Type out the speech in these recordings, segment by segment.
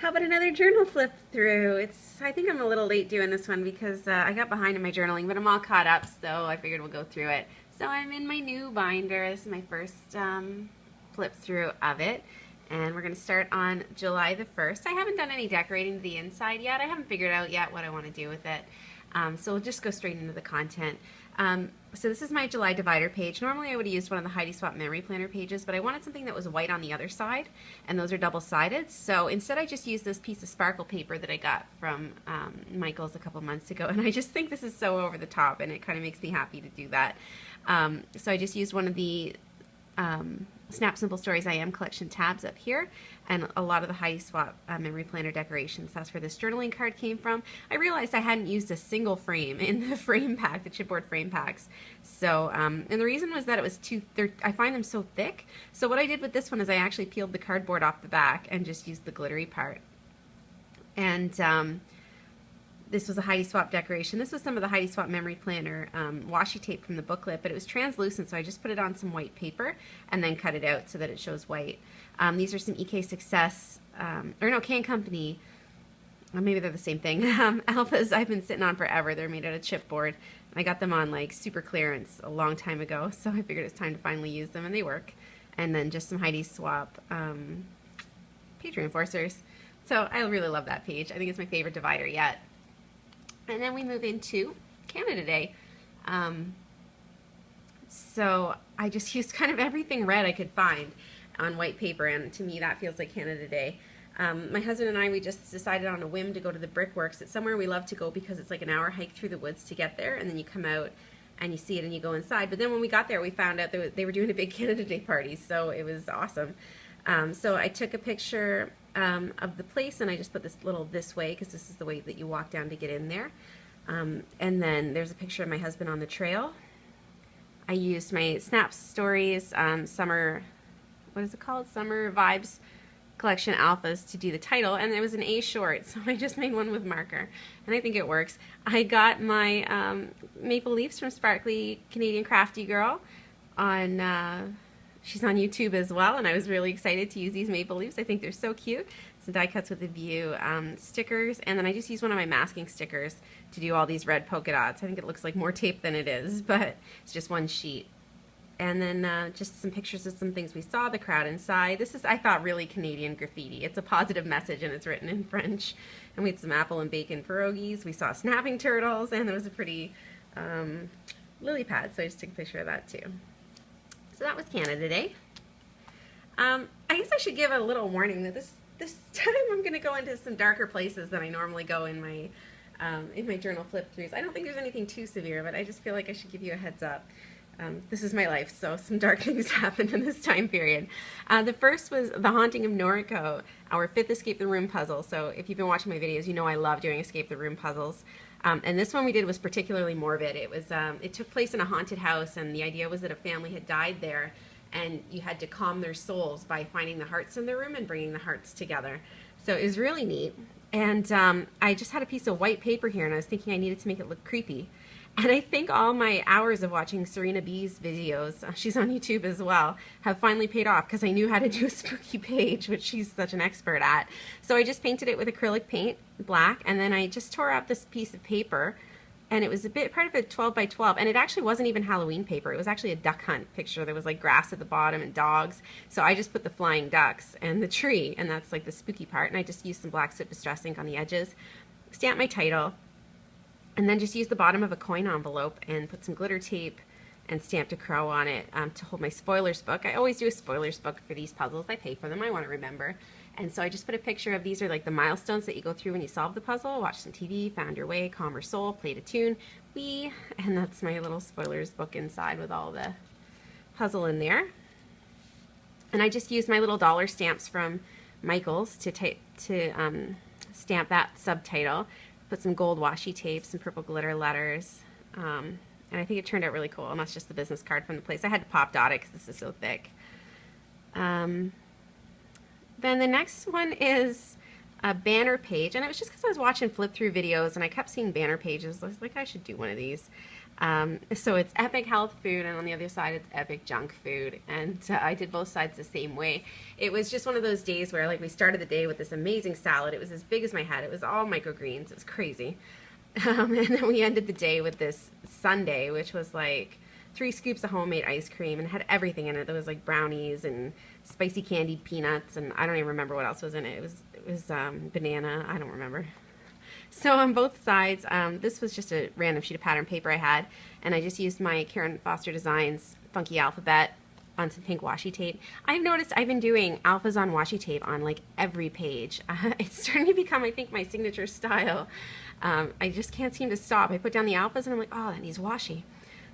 How about another journal flip through? I think I'm a little late doing this one because I got behind in my journaling, but I'm all caught up, so I figured we'll go through it. So I'm in my new binder. This is my first flip through of it. And we're going to start on July the 1st. I haven't done any decorating to the inside yet. I haven't figured out yet what I want to do with it. So we'll just go straight into the content. So this is my July divider page. Normally I would have used one of the Heidi Swapp Memory Planner pages, but I wanted something that was white on the other side, and those are double-sided. So instead I just used this piece of sparkle paper that I got from Michael's a couple months ago, and I just think this is so over the top, and it kind of makes me happy to do that. So I just used one of the Snap Simple Stories I Am collection tabs up here, and a lot of the Heidi Swapp Memory Planner decorations. That's where this journaling card came from. I realized I hadn't used a single frame in the frame pack, the chipboard frame packs. So, and the reason was that it was I find them so thick. So what I did with this one is I actually peeled the cardboard off the back and just used the glittery part. And this was a Heidi Swapp decoration. This was some of the Heidi Swapp Memory Planner washi tape from the booklet, but it was translucent, so I just put it on some white paper and then cut it out so that it shows white. These are some EK Success, or no, Can Company, maybe they're the same thing, alphas I've been sitting on forever. They're made out of chipboard. I got them on like super clearance a long time ago, so I figured it's time to finally use them, and they work. And then just some Heidi Swapp page reinforcers. So I really love that page. I think it's my favorite divider yet. And then we move into Canada Day. So I just used kind of everything red I could find on white paper, and to me that feels like Canada Day. My husband and I, we just decided on a whim to go to the Brickworks. It's somewhere we love to go because it's like an hour hike through the woods to get there, and then you come out and you see it and you go inside. But then when we got there, we found out they were doing a big Canada Day party, so it was awesome. So I took a picture of the place, and I just put this little this way because this is the way that you walk down to get in there. And then there's a picture of my husband on the trail. I used my Snap Stories summer, what is it called? Summer Vibes Collection Alphas to do the title, and it was an A short, so I just made one with marker, and I think it works. I got my maple leaves from Sparkly Canadian Crafty Girl on she's on YouTube as well, and I was really excited to use these maple leaves. I think they're so cute. Some die cuts with a view stickers, and then I just used one of my masking stickers to do all these red polka dots. I think it looks like more tape than it is, but it's just one sheet. And then just some pictures of some things we saw, the crowd inside. This is, I thought, really Canadian graffiti. It's a positive message, and it's written in French. And we had some apple and bacon pierogies. We saw snapping turtles, and there was a pretty lily pad, so I just took a picture of that too. So that was Canada Day. I guess I should give a little warning that this time I'm going to go into some darker places than I normally go in my journal flip throughs. I don't think there's anything too severe, but I just feel like I should give you a heads up. This is my life, so some dark things happened in this time period. The first was The Haunting of Noriko, our 5th Escape the Room puzzle. So if you've been watching my videos, you know I love doing Escape the Room puzzles. And this one we did was particularly morbid. It took place in a haunted house, and the idea was that a family had died there, and you had to calm their souls by finding the hearts in their room and bringing the hearts together. So it was really neat. And I just had a piece of white paper here, and I was thinking I needed to make it look creepy. And I think all my hours of watching Serena B's videos, she's on YouTube as well, have finally paid off because I knew how to do a spooky page, which she's such an expert at. So I just painted it with acrylic paint, black, and then I just tore out this piece of paper, and it was part of a 12 by 12, and it actually wasn't even Halloween paper. It was actually a duck hunt picture. There was like grass at the bottom and dogs. So I just put the flying ducks and the tree, and that's like the spooky part, and I just used some black soot distress ink on the edges, stamped my title, and then just used the bottom of a coin envelope and put some glitter tape and stamped a crow on it to hold my spoilers book. I always do a spoilers book for these puzzles. I pay for them. I want to remember. And so I just put a picture of, these are like the milestones that you go through when you solve the puzzle. Watch some TV, found your way, calm your soul, played a tune, and that's my little spoilers book inside with all the puzzle in there. And I just used my little dollar stamps from Michael's to stamp that subtitle. Put some gold washi tape, some purple glitter letters, and I think it turned out really cool. And that's just the business card from the place. I had to pop dot it because this is so thick. Then the next one is a banner page, and it was just because I was watching flip through videos and I kept seeing banner pages. I was like, I should do one of these. So it's epic health food, and on the other side it's epic junk food. And I did both sides the same way. It was just one of those days where, like, we started the day with this amazing salad. It was as big as my head. It was all microgreens. It was crazy. And then we ended the day with this sundae, which was like 3 scoops of homemade ice cream and had everything in it. There was like brownies and spicy candied peanuts, and I don't even remember what else was in it. It was banana. I don't remember. So on both sides, this was just a random sheet of pattern paper I had, and I just used my Karen Foster Designs Funky Alphabet on some pink washi tape. I've noticed I've been doing alphas on washi tape on like every page. It's starting to become, I think, my signature style. I just can't seem to stop. I put down the alphas and I'm like, oh, that needs washi.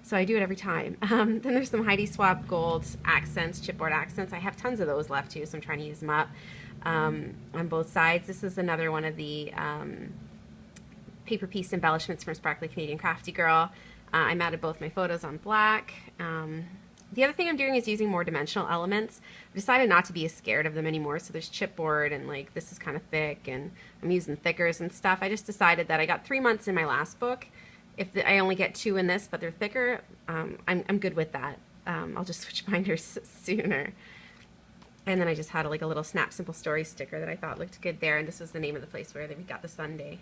So I do it every time. Then there's some Heidi Swapp gold accents, chipboard accents. I have tons of those left too, so I'm trying to use them up on both sides. This is another one of the paper piece embellishments from Sparkly Canadian Crafty Girl. I matted both my photos on black. The other thing I'm doing is using more dimensional elements. I've decided not to be as scared of them anymore. So there's chipboard, and like this is kind of thick, and I'm using thickers and stuff. I just decided that I got 3 months in my last book. If I only get 2 in this, but they're thicker, I'm good with that. I'll just switch binders sooner. And then I just had like a little Snap Simple Story sticker that I thought looked good there. And this was the name of the place where we got the sundae.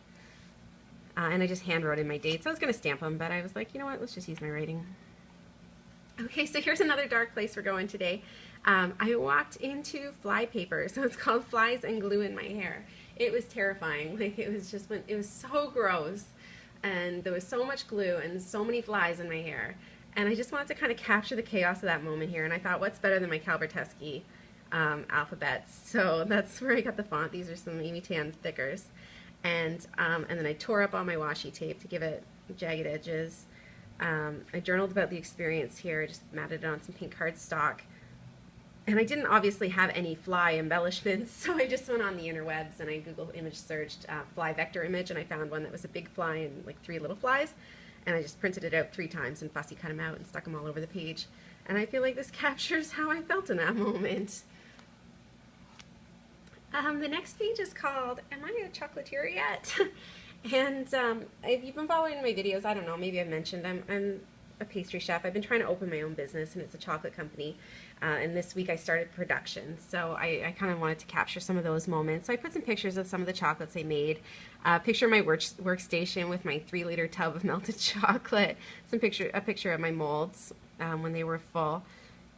And I just hand wrote in my dates. I was going to stamp them, but I was like, you know what, let's just use my writing. Okay, so here's another dark place we're going today. I walked into fly paper, so it's called Flies and Glue in My Hair. It was terrifying. Like, it was just, it was so gross, and there was so much glue and so many flies in my hair. And I just wanted to kind of capture the chaos of that moment here, and I thought, what's better than my Calberteschi alphabets? So that's where I got the font. These are some Amy Tan thickers. And then I tore up all my washi tape to give it jagged edges. I journaled about the experience here, just matted it on some pink cardstock. And I didn't obviously have any fly embellishments, so I just went on the interwebs and I Google image searched fly vector image, and I found one that was a big fly and like 3 little flies. And I just printed it out 3 times and fussy cut them out and stuck them all over the page. And I feel like this captures how I felt in that moment. The next page is called, Am I a Chocolatier Yet? And if you've been following my videos, I don't know, maybe I've mentioned I'm a pastry chef. I've been trying to open my own business, and it's a chocolate company. And this week I started production, so I kind of wanted to capture some of those moments. So I put some pictures of some of the chocolates I made. Picture of my workstation with my 3-liter tub of melted chocolate. A picture of my molds when they were full.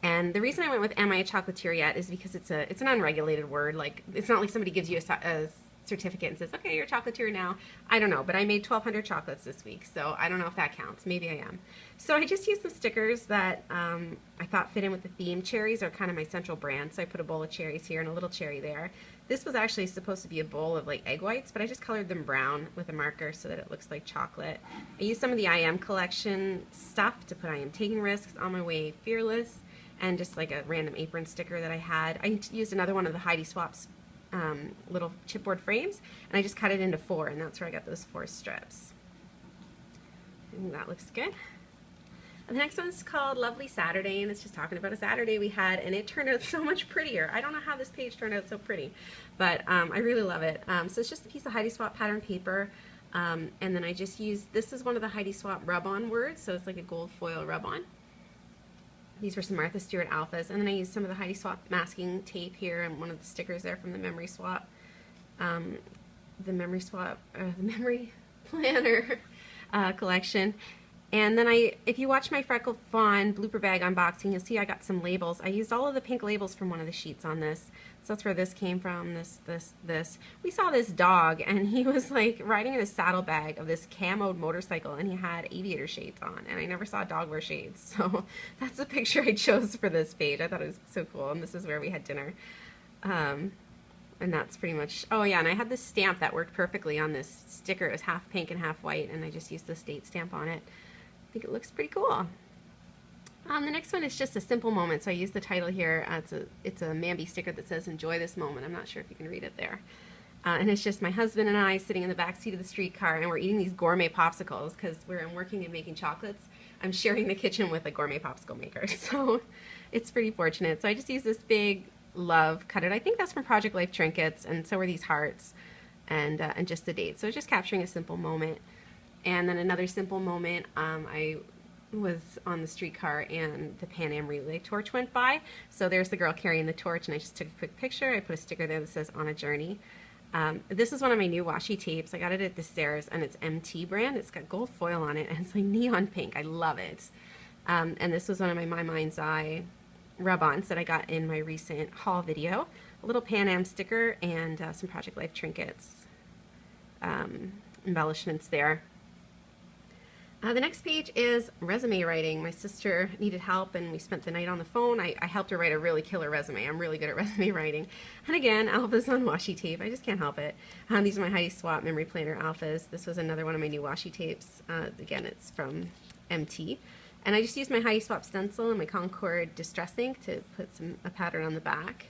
And the reason I went with Am I a Chocolatier Yet is because it's an unregulated word. Like, it's not like somebody gives you a certificate and says, okay, you're a chocolatier now. I don't know, but I made 1,200 chocolates this week, so I don't know if that counts. Maybe I am. So I just used some stickers that I thought fit in with the theme. Cherries are kind of my central brand, so I put a bowl of cherries here and a little cherry there. This was actually supposed to be a bowl of like egg whites, but I just colored them brown with a marker so that it looks like chocolate. I used some of the I Am collection stuff to put I Am Taking Risks, On My Way, Fearless, and just like a random apron sticker that I had. I used another one of the Heidi Swapp's little chipboard frames, and I just cut it into 4, and that's where I got those 4 strips. And that looks good. And the next one's called Lovely Saturday, and it's just talking about a Saturday we had, and it turned out so much prettier. I don't know how this page turned out so pretty, but I really love it. So it's just a piece of Heidi Swapp pattern paper, and then I just used, this is one of the Heidi Swapp rub-on words, so it's like a gold foil rub-on. These were some Martha Stewart alphas, and then I used some of the Heidi Swapp masking tape here and one of the stickers there from the Memory Swap, the Memory Planner collection. And then if you watch my Freckle Fawn blooper bag unboxing, you'll see I got some labels. I used all of the pink labels from one of the sheets on this. So that's where this came from, this. We saw this dog, and he was like riding in a saddlebag of this camoed motorcycle, and he had aviator shades on, and I never saw a dog wear shades. So that's the picture I chose for this page. I thought it was so cool, and this is where we had dinner. And that's pretty much, oh yeah, and I had this stamp that worked perfectly on this sticker. It was half pink and half white, and I just used this date stamp on it. I think it looks pretty cool. The next one is just a simple moment, so I used the title here. It's a Mambi sticker that says "Enjoy this moment." I'm not sure if you can read it there. And it's just my husband and I sitting in the back seat of the streetcar, and we're eating these gourmet popsicles because I'm working and making chocolates. I'm sharing the kitchen with a gourmet popsicle maker, so it's pretty fortunate. So I just used this big love, cut it. I think that's from Project Life Trinkets, and so are these hearts, and just the date. So just capturing a simple moment. And then another simple moment, I was on the streetcar and the Pan Am relay torch went by. So there's the girl carrying the torch, and I just took a quick picture. I put a sticker there that says "On a Journey." This is one of my new washi tapes. I got it at the Sarah's, and it's MT brand. It's got gold foil on it, and it's like neon pink. I love it. And this was one of my Mind's Eye rub-ons that I got in my recent haul video. A little Pan Am sticker and some Project Life trinkets, embellishments there. The next page is resume writing. My sister needed help and we spent the night on the phone. I helped her write a really killer resume. I'm really good at resume writing. And again, alphas on washi tape. I just can't help it. These are my Heidi Swapp Memory Planner alphas. This was another one of my new washi tapes. Again, it's from MT. And I just used my Heidi Swapp stencil and my Concord Distress ink to put a pattern on the back.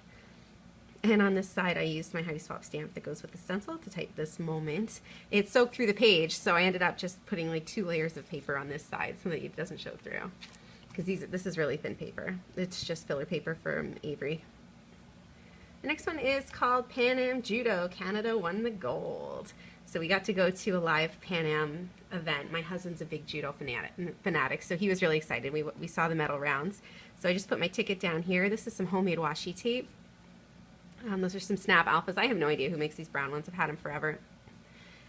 And on this side, I used my Heidi Swapp stamp that goes with the stencil to type this moment. It soaked through the page, so I ended up just putting like 2 layers of paper on this side so that it doesn't show through. Because this is really thin paper. It's just filler paper from Avery. The next one is called Pan Am Judo. Canada won the gold. So we got to go to a live Pan Am event. My husband's a big judo fanatic, so he was really excited. We saw the medal rounds. So I just put my ticket down here. This is some homemade washi tape. Those are some Snap Alphas. I have no idea who makes these brown ones. I've had them forever.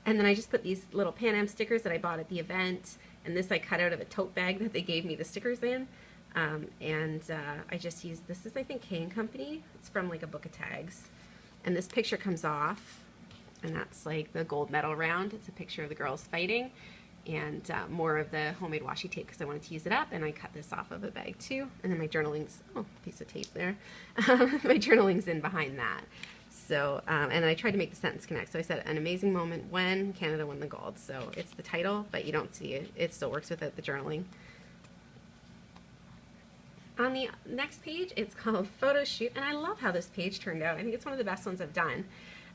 And then I just put these little Pan Am stickers that I bought at the event, and this I cut out of a tote bag that they gave me the stickers in. I just used, this is I think K & Company. It's from like a book of tags. And this picture comes off, and that's like the gold medal round. It's a picture of the girls fighting. And more of the homemade washi tape because I wanted to use it up, and I cut this off of a bag too. And then my journaling's, oh, piece of tape there. My journaling's in behind that. So, and I tried to make the sentence connect. So I said, an amazing moment when Canada won the gold. So it's the title, but you don't see it. It still works without the journaling. On the next page, it's called Photo Shoot, and I love how this page turned out. I think it's one of the best ones I've done.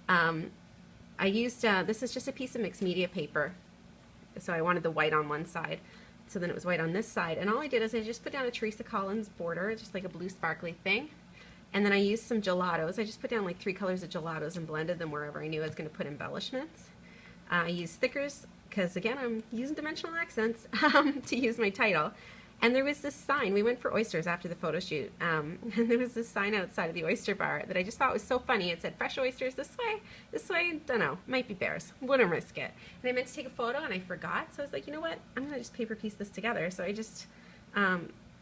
I used, this is just a piece of mixed media paper. So I wanted the white on one side, so then it was white on this side. And all I did is I just put down a Teresa Collins border, just like a blue sparkly thing. And then I used some gelatos. I just put down like 3 colors of gelatos and blended them wherever I knew I was going to put embellishments. I used stickers, because again, I'm using dimensional accents to use my title. And there was this sign. We went for oysters after the photo shoot, and there was this sign outside of the oyster bar that I just thought was so funny. It said, "Fresh oysters this way, don't know, might be bears, wouldn't risk it." And I meant to take a photo, and I forgot, so I was like, you know what, I'm going to just paper piece this together. So I just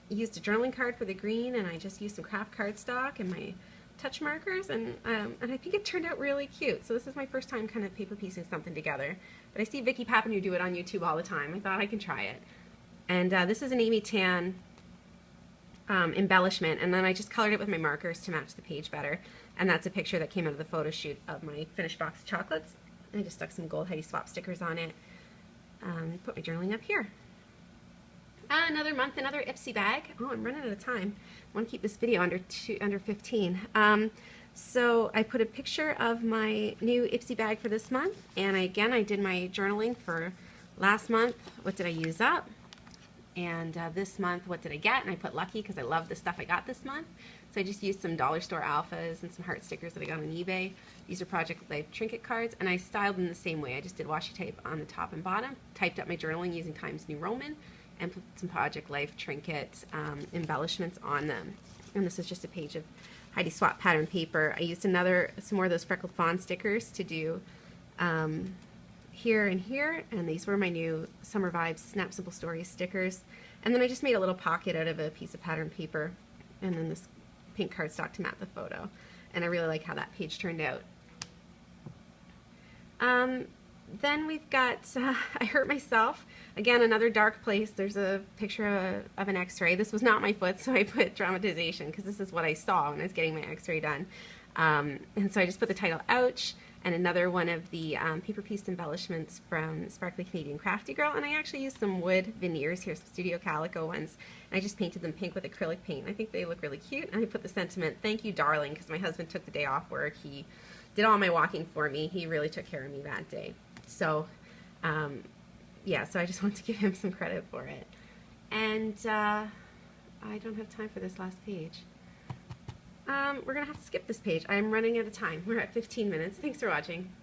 used a journaling card for the green, and I just used some craft cardstock and my touch markers, and I think it turned out really cute. So this is my first time kind of paper piecing something together. But I see Vicki Papineau do it on YouTube all the time. I thought I can try it. And this is an Amy Tan embellishment, and then I just colored it with my markers to match the page better. And that's a picture that came out of the photo shoot of my finished box of chocolates. And I just stuck some gold Heidi Swapp stickers on it. Put my journaling up here. Another month, another Ipsy bag. Oh, I'm running out of time. I want to keep this video under 15. So I put a picture of my new Ipsy bag for this month, and again I did my journaling for last month. What did I use up? And this month, what did I get? And I put lucky because I love the stuff I got this month. So I just used some dollar store alphas and some heart stickers that I got on eBay. These are Project Life trinket cards, and I styled them the same way. I just did washi tape on the top and bottom, typed up my journaling using Times New Roman, and put some Project Life trinket embellishments on them. And this is just a page of Heidi Swapp pattern paper. I used some more of those Freckled Fawn stickers to do here and here, and these were my new Summer Vibes Snap Simple Stories stickers. And then I just made a little pocket out of a piece of pattern paper, and then this pink cardstock to map the photo. And I really like how that page turned out. Then we've got I hurt myself. Again, another dark place. There's a picture of an x-ray. This was not my foot, so I put dramatization because this is what I saw when I was getting my x-ray done. And so I just put the title, Ouch, and another one of the paper piece embellishments from Sparkly Canadian Crafty Girl. And I actually used some wood veneers here, some Studio Calico ones. And I just painted them pink with acrylic paint. I think they look really cute. And I put the sentiment, "Thank you, darling," because my husband took the day off work. He did all my walking for me. He really took care of me that day. So, yeah, so I just want to give him some credit for it. And I don't have time for this last page. We're going to have to skip this page. I'm running out of time. We're at 15 minutes. Thanks for watching.